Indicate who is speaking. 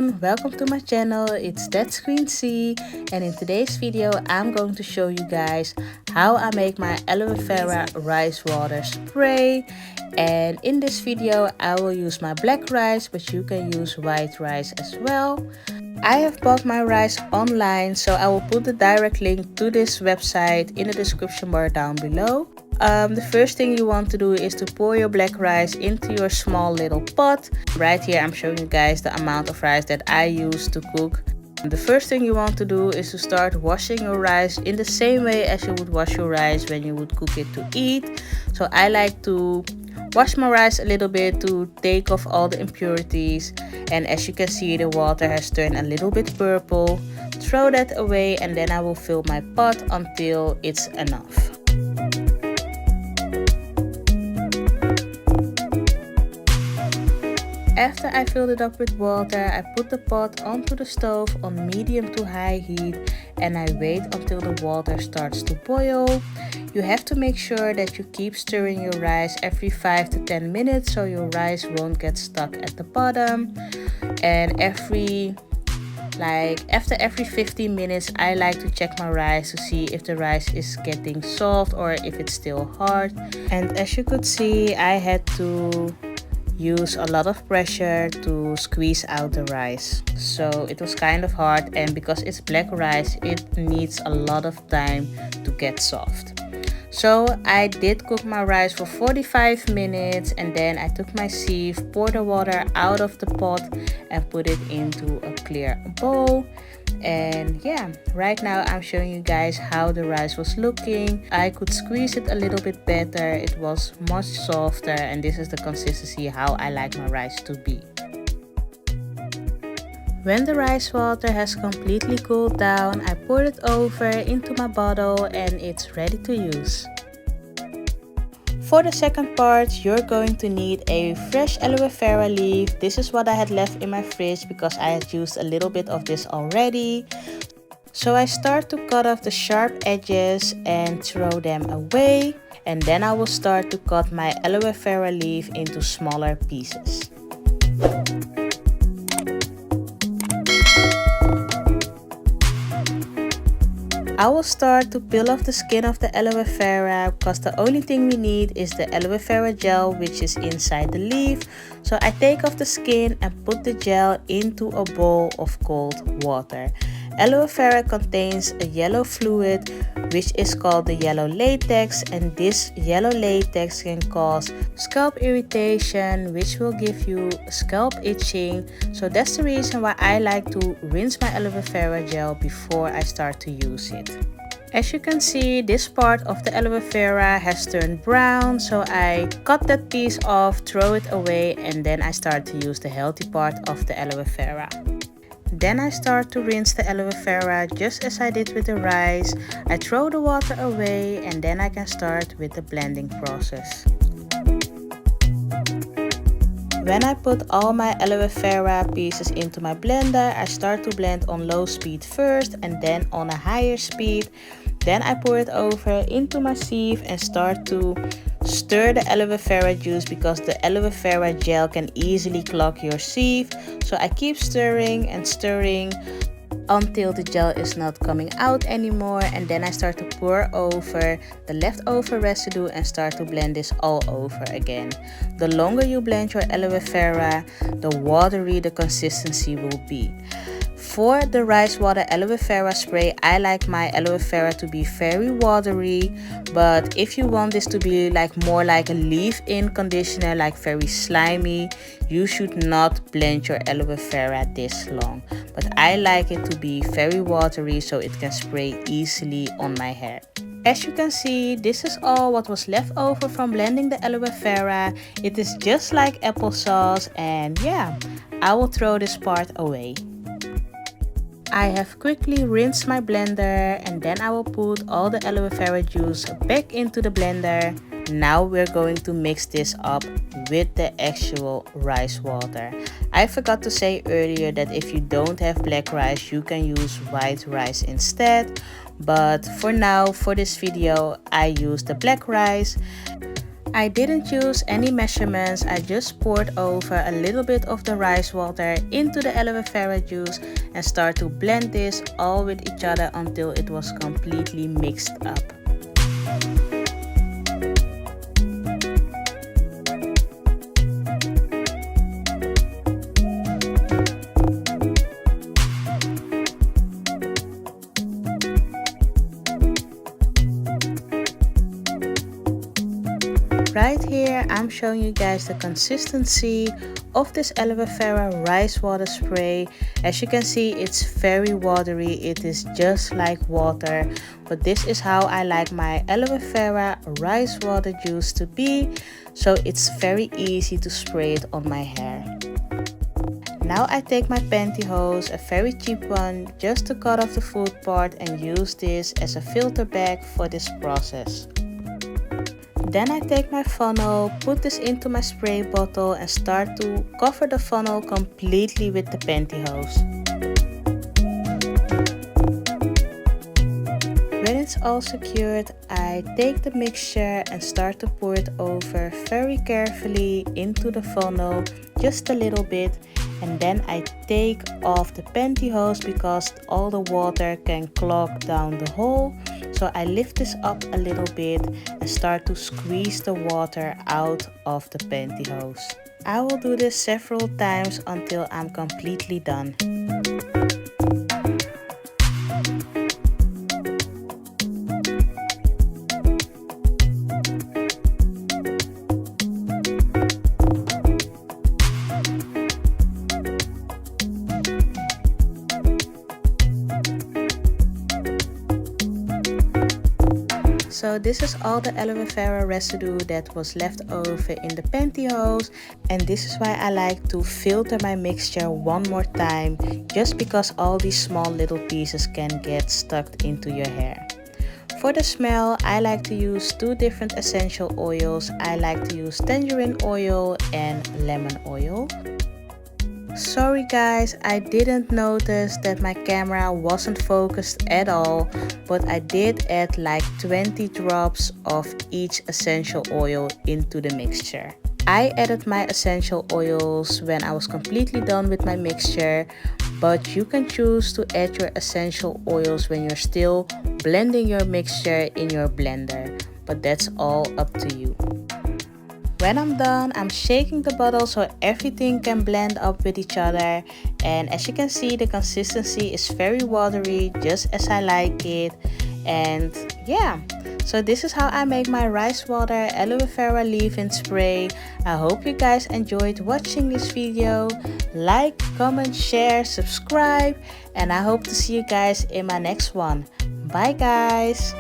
Speaker 1: everyone, welcome to my channel. It's That's Queen C, and in today's video I'm going to show you guys how I make my aloe vera rice water spray. And in this video I will use my black rice, but you can use white rice as well. I have bought my rice online, so I will put the direct link to this website in the description bar down below. The first thing you want to do is to pour your black rice into your small little pot. Right here I'm showing you guys the amount of rice that I use to cook. The first thing you want to do is to start washing your rice in the same way as you would wash your rice when you would cook it to eat. So I like to wash my rice a little bit to take off all the impurities, and as you can see the water has turned a little bit purple. Throw that away, and then I will fill my pot until it's enough. After I filled it up with water, I put the pot onto the stove on medium to high heat and I wait until the water starts to boil. You have to make sure that you keep stirring your rice every 5 to 10 minutes so your rice won't get stuck at the bottom. And after every 15 minutes I like to check my rice to see if the rice is getting soft or if it's still hard. And as you could see, I had to use a lot of pressure to squeeze out the rice, so it was kind of hard, and because it's black rice it needs a lot of time to get soft. So I did cook my rice for 45 minutes and then I took my sieve, poured the water out of the pot and put it into a clear bowl. And yeah, right now I'm showing you guys how the rice was looking. I could squeeze it a little bit better, it was much softer, and this is the consistency how I like my rice to be. When the rice water has completely cooled down, I poured it over into my bottle and it's ready to use. For the second part, you're going to need a fresh aloe vera leaf. This is what I had left in my fridge because I had used a little bit of this already. So I start to cut off the sharp edges and throw them away. And then I will start to cut my aloe vera leaf into smaller pieces. I will start to peel off the skin of the aloe vera because the only thing we need is the aloe vera gel, which is inside the leaf. So I take off the skin and put the gel into a bowl of cold water. Aloe vera contains a yellow fluid which is called the yellow latex, and this yellow latex can cause scalp irritation, which will give you scalp itching. So that's the reason why I like to rinse my aloe vera gel before I start to use it. As you can see, this part of the aloe vera has turned brown, so I cut that piece off, throw it away, and then I start to use the healthy part of the aloe vera. Then I start to rinse the aloe vera just as I did with the rice. I throw the water away and then I can start with the blending process. When I put all my aloe vera pieces into my blender, I start to blend on low speed first and then on a higher speed. Then I pour it over into my sieve and start to stir the aloe vera juice because the aloe vera gel can easily clog your sieve. So I keep stirring and stirring until the gel is not coming out anymore, and then I start to pour over the leftover residue and start to blend this all over again. The longer you blend your aloe vera, the watery the consistency will be. For the rice water aloe vera spray, I like my aloe vera to be very watery, but if you want this to be more like a leave-in conditioner, like very slimy, you should not blend your aloe vera this long. But I like it to be very watery so it can spray easily on my hair. As you can see, this is all what was left over from blending the aloe vera. It is just like applesauce, and yeah, I will throw this part away. I have quickly rinsed my blender and then I will put all the aloe vera juice back into the blender. Now we're going to mix this up with the actual rice water. I forgot to say earlier that if you don't have black rice, you can use white rice instead. But for now, for this video, I use the black rice. I didn't use any measurements, I just poured over a little bit of the rice water into the aloe vera juice and start to blend this all with each other until it was completely mixed up. Right here I'm showing you guys the consistency of this aloe vera rice water spray. As you can see, it's very watery, it is just like water, but this is how I like my aloe vera rice water juice to be, so it's very easy to spray it on my hair. Now I take my pantyhose, a very cheap one, just to cut off the food part and use this as a filter bag for this process. Then I take my funnel, put this into my spray bottle and start to cover the funnel completely with the pantyhose. When it's all secured, I take the mixture and start to pour it over very carefully into the funnel, just a little bit, and then I take off the pantyhose because all the water can clog down the hole. So I lift this up a little bit and start to squeeze the water out of the pantyhose. I will do this several times until I'm completely done. So this is all the aloe vera residue that was left over in the pantyhose, and this is why I like to filter my mixture one more time, just because all these small little pieces can get stuck into your hair. For the smell, I like to use two different essential oils. I like to use tangerine oil and lemon oil. Sorry guys, I didn't notice that my camera wasn't focused at all, but I did add like 20 drops of each essential oil into the mixture. I added my essential oils when I was completely done with my mixture, but you can choose to add your essential oils when you're still blending your mixture in your blender, but that's all up to you. When I'm done, I'm shaking the bottle so everything can blend up with each other, and as you can see, the consistency is very watery, just as I like it. And yeah, so this is how I make my rice water aloe vera leave-in spray. I hope you guys enjoyed watching this video. Like, comment, share, subscribe, and I hope to see you guys in my next one. Bye guys!